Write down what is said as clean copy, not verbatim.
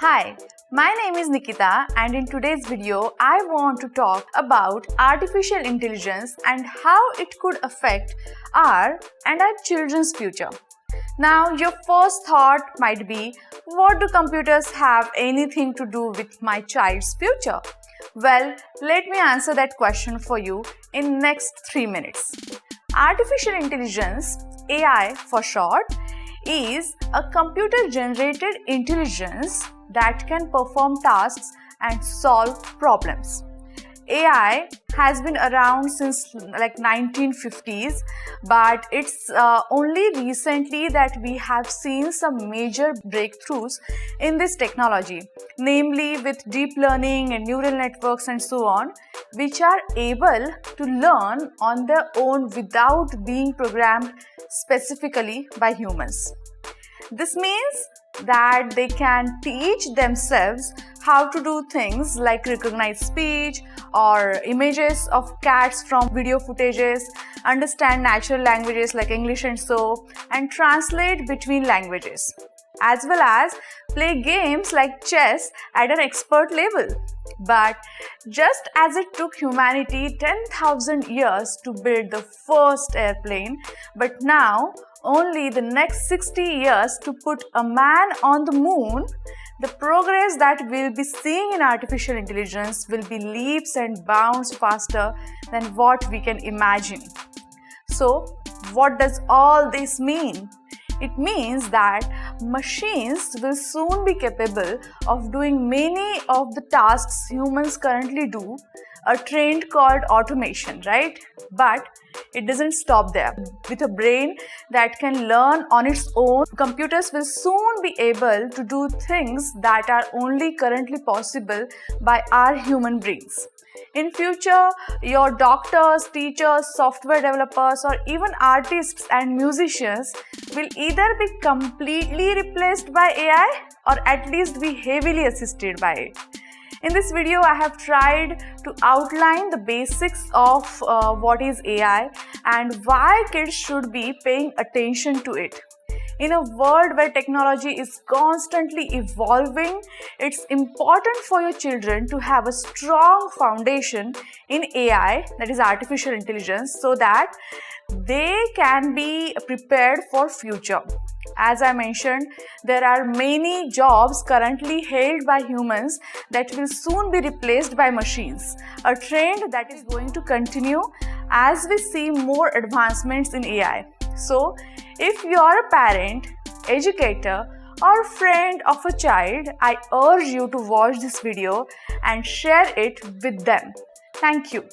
Hi, my name is Nikita, and in today's video I want to talk about artificial intelligence and how it could affect our and our children's future. Now your first thought might be, what do computers have anything to do with my child's future? Well, let me answer that question for you in next 3 minutes. Artificial intelligence, AI for short, is a computer-generated intelligence that can perform tasks and solve problems. AI has been around since like 1950s, but it's only recently that we have seen some major breakthroughs in this technology, namely with deep learning and neural networks and so on, which are able to learn on their own without being programmed specifically by humans. This means that they can teach themselves how to do things like recognize speech or images of cats from video footages, understand natural languages like English and so, and translate between languages, as well as play games like chess at an expert level. But just as it took humanity 10,000 years to build the first airplane, but now only the next 60 years to put a man on the moon, the progress that we'll be seeing in artificial intelligence will be leaps and bounds faster than what we can imagine. So, what does all this mean? It means that machines will soon be capable of doing many of the tasks humans currently do, a trend called automation, right? But it doesn't stop there. With a brain that can learn on its own, computers will soon be able to do things that are only currently possible by our human brains. In future, your doctors, teachers, software developers, or even artists and musicians will either be completely replaced by AI or at least be heavily assisted by it. In this video, I have tried to outline the basics of what is AI and why kids should be paying attention to it. In a world where technology is constantly evolving, it's important for your children to have a strong foundation in AI, that is artificial intelligence, so that they can be prepared for future. As I mentioned, there are many jobs currently held by humans that will soon be replaced by machines, a trend that is going to continue as we see more advancements in AI. So, if you are a parent, educator, or friend of a child, I urge you to watch this video and share it with them. Thank you.